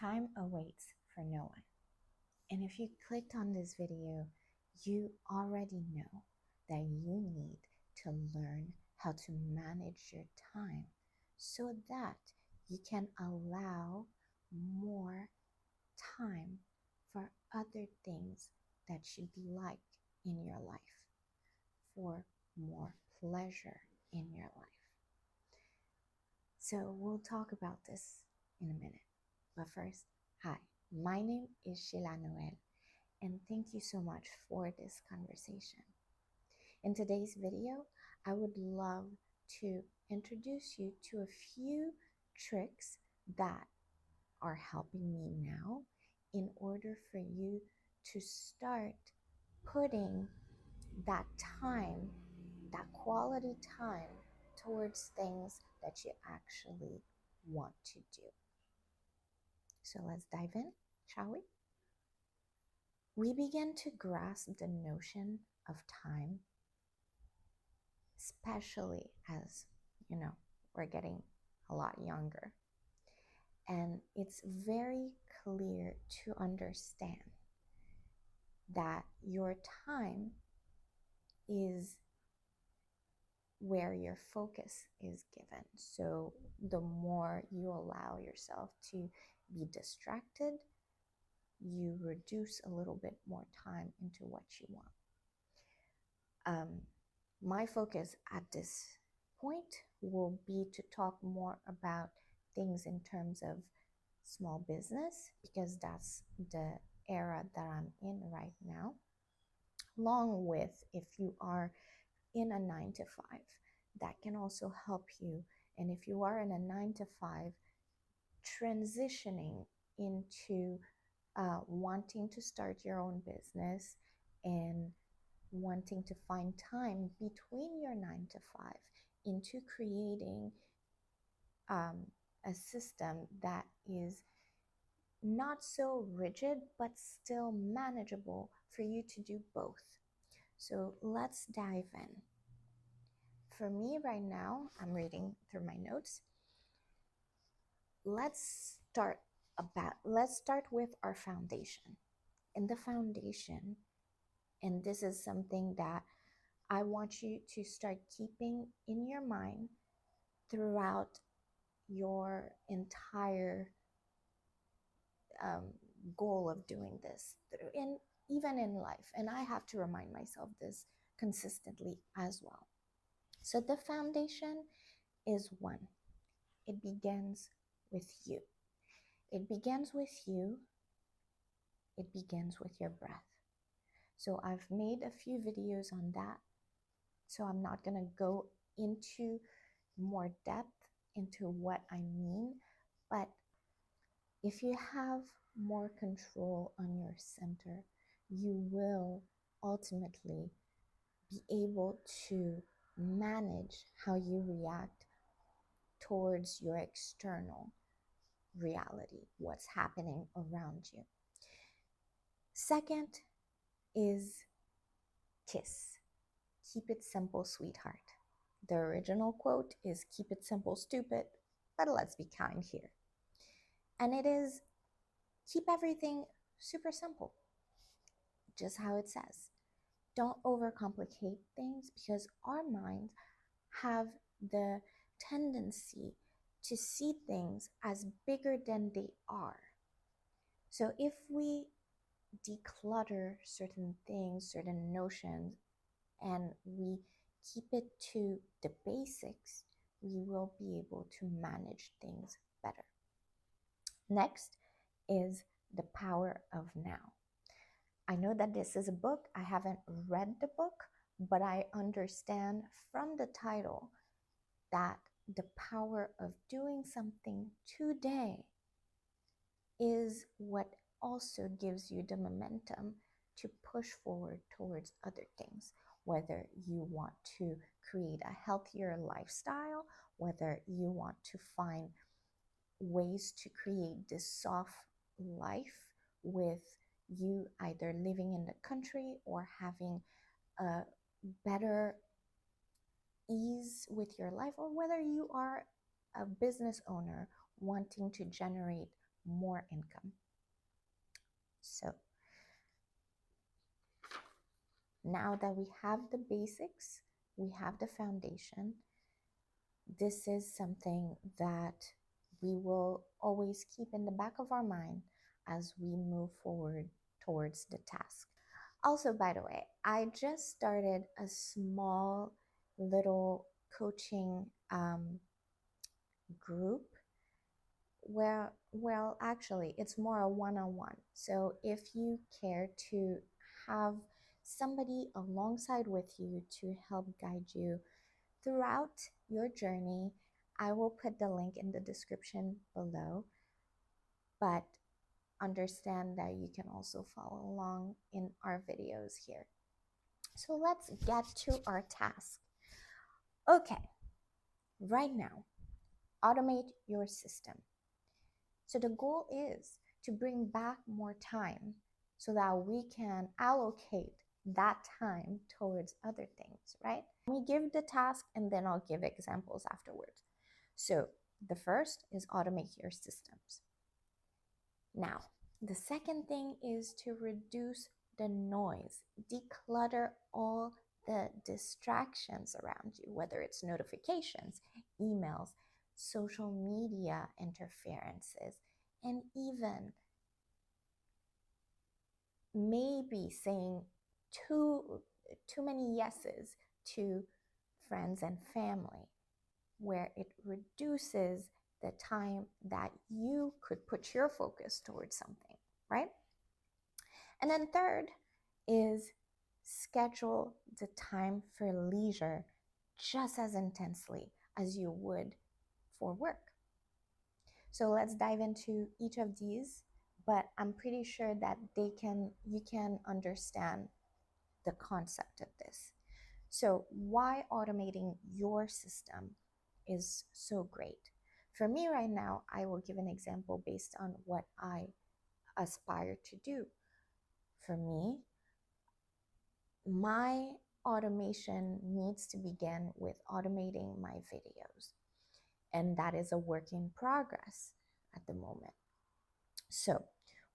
Time awaits for no one. And if you clicked on this video, you already know that you need to learn how to manage your time so that you can allow more time for other things that you like in your life, for more pleasure in your life. So we'll talk about this in a minute. But first, hi, my name is Sheila Noel, and thank you so much for this conversation. In today's video, I would love to introduce you to a few tricks that are helping me now in order for you to start putting that time, that quality time, towards things that you actually want to do. So let's dive in, shall we? We begin to grasp the notion of time, especially as, we're getting a lot younger. And it's very clear to understand that your time is where your focus is given. So the more you allow yourself to be distracted, you reduce a little bit more time into what you want. My focus at this point will be to talk more about things in terms of small business, because that's the era that I'm in right now, along with if you are in a 9-to-5, that can also help you. And if you are in a 9-to-5, transitioning into wanting to start your own business and wanting to find time between your 9-to-5 into creating a system that is not so rigid but still manageable for you to do both. So let's dive in. For me right now, I'm reading through my notes. Let's start with our foundation. And the foundation, and this is something that I want you to start keeping in your mind throughout your entire goal of doing this, and even in life. And I have to remind myself this consistently as well. So the foundation is one. It begins with you. It begins with you. It begins with your breath. So I've made a few videos on that. So I'm not going to go into more depth into what I mean. But if you have more control on your center, you will ultimately be able to manage how you react towards your external reality, what's happening around you. Second is KISS. Keep it simple, sweetheart. The original quote is keep it simple, stupid, but let's be kind here. And it is keep everything super simple, just how it says. Don't overcomplicate things, because our minds have the tendency to see things as bigger than they are. So if we declutter certain things, certain notions, and we keep it to the basics, we will be able to manage things better. Next is the power of now. I know that this is a book. I haven't read the book, but I understand from the title that the power of doing something today is what also gives you the momentum to push forward towards other things, whether you want to create a healthier lifestyle, whether you want to find ways to create this soft life with you either living in the country or having a better ease with your life, or whether you are a business owner wanting to generate more income. So now that we have the basics, we have the foundation, this is something that we will always keep in the back of our mind as we move forward towards the task. Also, by the way, I just started a small little coaching group where, well, actually, it's more a one-on-one. So if you care to have somebody alongside with you to help guide you throughout your journey, I will put the link in the description below. But understand that you can also follow along in our videos here. So let's get to our task. Okay, right now, automate your system. So the goal is to bring back more time so that we can allocate that time towards other things, right? We give the task and then I'll give examples afterwards. So the first is automate your systems. Now, the second thing is to reduce the noise, declutter all the distractions around you, whether it's notifications, emails, social media interferences, and even maybe saying too many yeses to friends and family, where it reduces the time that you could put your focus towards something, right? And then third is schedule the time for leisure just as intensely as you would for work. So let's dive into each of these, but I'm pretty sure that you can understand the concept of this. So why automating your system is so great? For me right now, I will give an example based on what I aspire to do. For me, my automation needs to begin with automating my videos. And that is a work in progress at the moment. So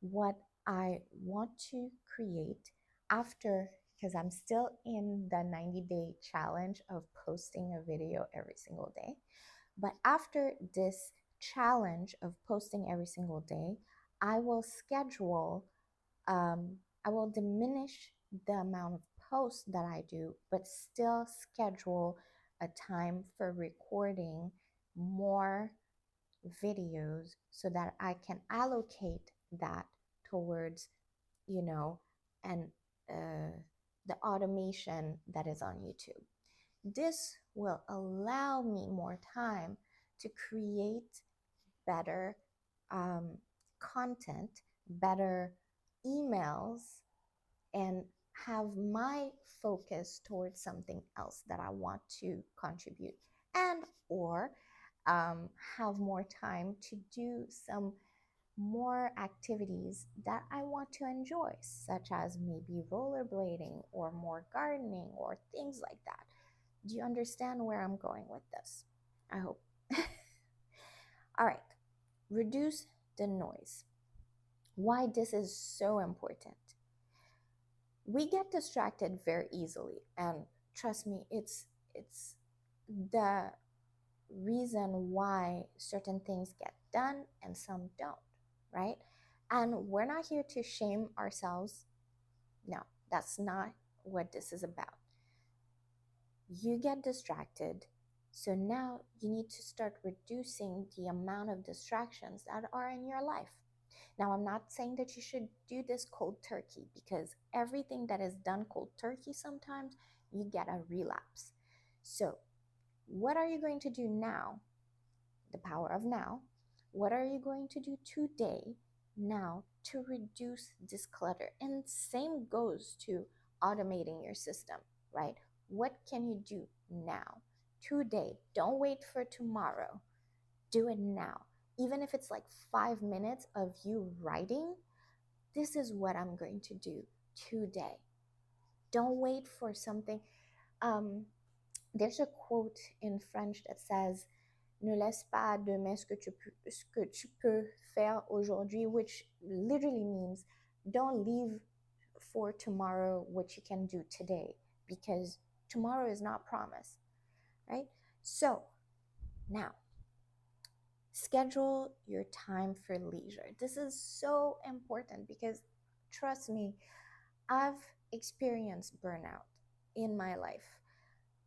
what I want to create after, because I'm still in the 90-day challenge of posting a video every single day, but after this challenge of posting every single day, I will schedule, I will diminish the amount of posts that I do, but still schedule a time for recording more videos so that I can allocate that towards, and the automation that is on YouTube. This will allow me more time to create better content, better emails, and have my focus towards something else that I want to contribute, and or have more time to do some more activities that I want to enjoy, such as maybe rollerblading or more gardening or things like that. Do you understand where I'm going with this? I hope. All right, reduce the noise. Why this is so important. We get distracted very easily, and trust me, it's the reason why certain things get done and some don't, right? And we're not here to shame ourselves. No, that's not what this is about. You get distracted, so now you need to start reducing the amount of distractions that are in your life. Now, I'm not saying that you should do this cold turkey, because everything that is done cold turkey, sometimes you get a relapse. So what are you going to do now? The power of now. What are you going to do today, now, to reduce this clutter? And same goes to automating your system, right? What can you do now, today? Don't wait for tomorrow. Do it now. Even if it's like 5 minutes of you writing, this is what I'm going to do today. Don't wait for something. There's a quote in French that says, ne laisse pas à demain ce que tu peux faire aujourd'hui, which literally means don't leave for tomorrow what you can do today, because tomorrow is not promised, right? So now, schedule your time for leisure. This is so important because trust me, I've experienced burnout in my life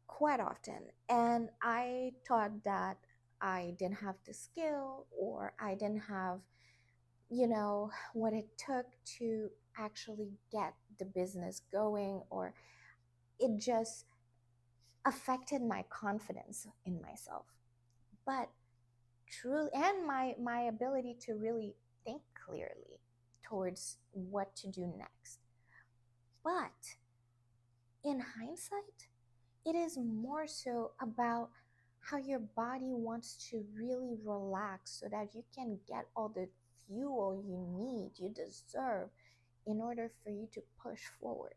quite often, and I thought that I didn't have the skill, or I didn't have, what it took to actually get the business going, or it just affected my confidence in myself. But truly, and my ability to really think clearly towards what to do next. But in hindsight, it is more so about how your body wants to really relax so that you can get all the fuel you need, you deserve, in order for you to push forward.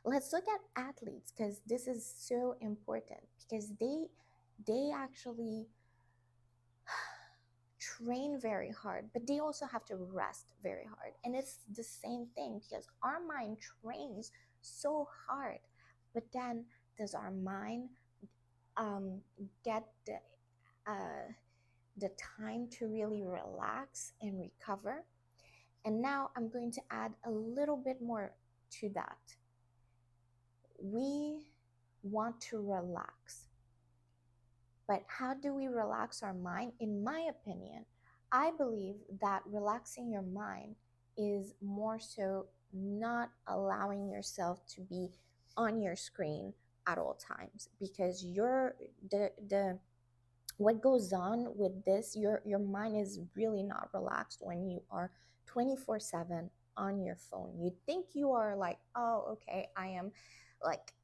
Let's look at athletes, because this is so important, because they actually train very hard, but they also have to rest very hard. And it's the same thing, because our mind trains so hard, but then does our mind get the time to really relax and recover? And now I'm going to add a little bit more to that. We want to relax, but how do we relax our mind? In my opinion, I believe that relaxing your mind is more so not allowing yourself to be on your screen at all times, because the what goes on with this, your mind is really not relaxed when you are 24/7 on your phone. You think you are like, oh, okay, I am like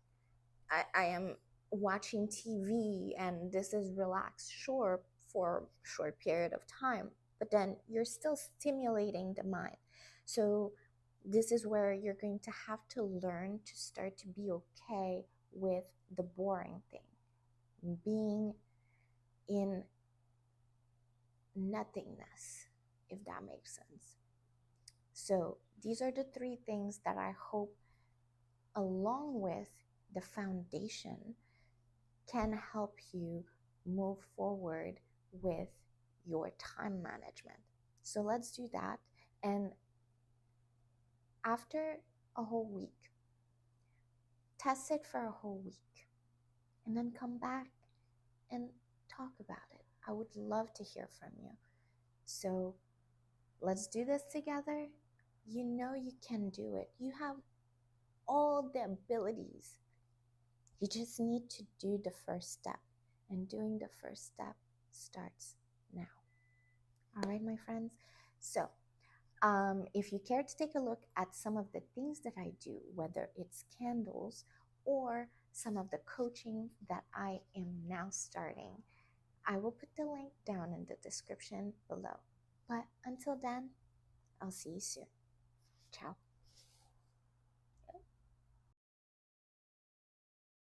I am watching TV and this is relaxed, sure, for a short period of time, but then you're still stimulating the mind. So this is where you're going to have to learn to start to be okay with the boring thing, being in nothingness, if that makes sense. So these are the three things that I hope, along with the foundation, can help you move forward with your time management. So let's do that. And after a whole week, test it for a whole week, and then come back and talk about it. I would love to hear from you. So let's do this together. You know you can do it. You have all the abilities. You just need to do the first step. And doing the first step starts now. All right, my friends. So, if you care to take a look at some of the things that I do, whether it's candles or some of the coaching that I am now starting, I will put the link down in the description below. But until then, I'll see you soon. Ciao.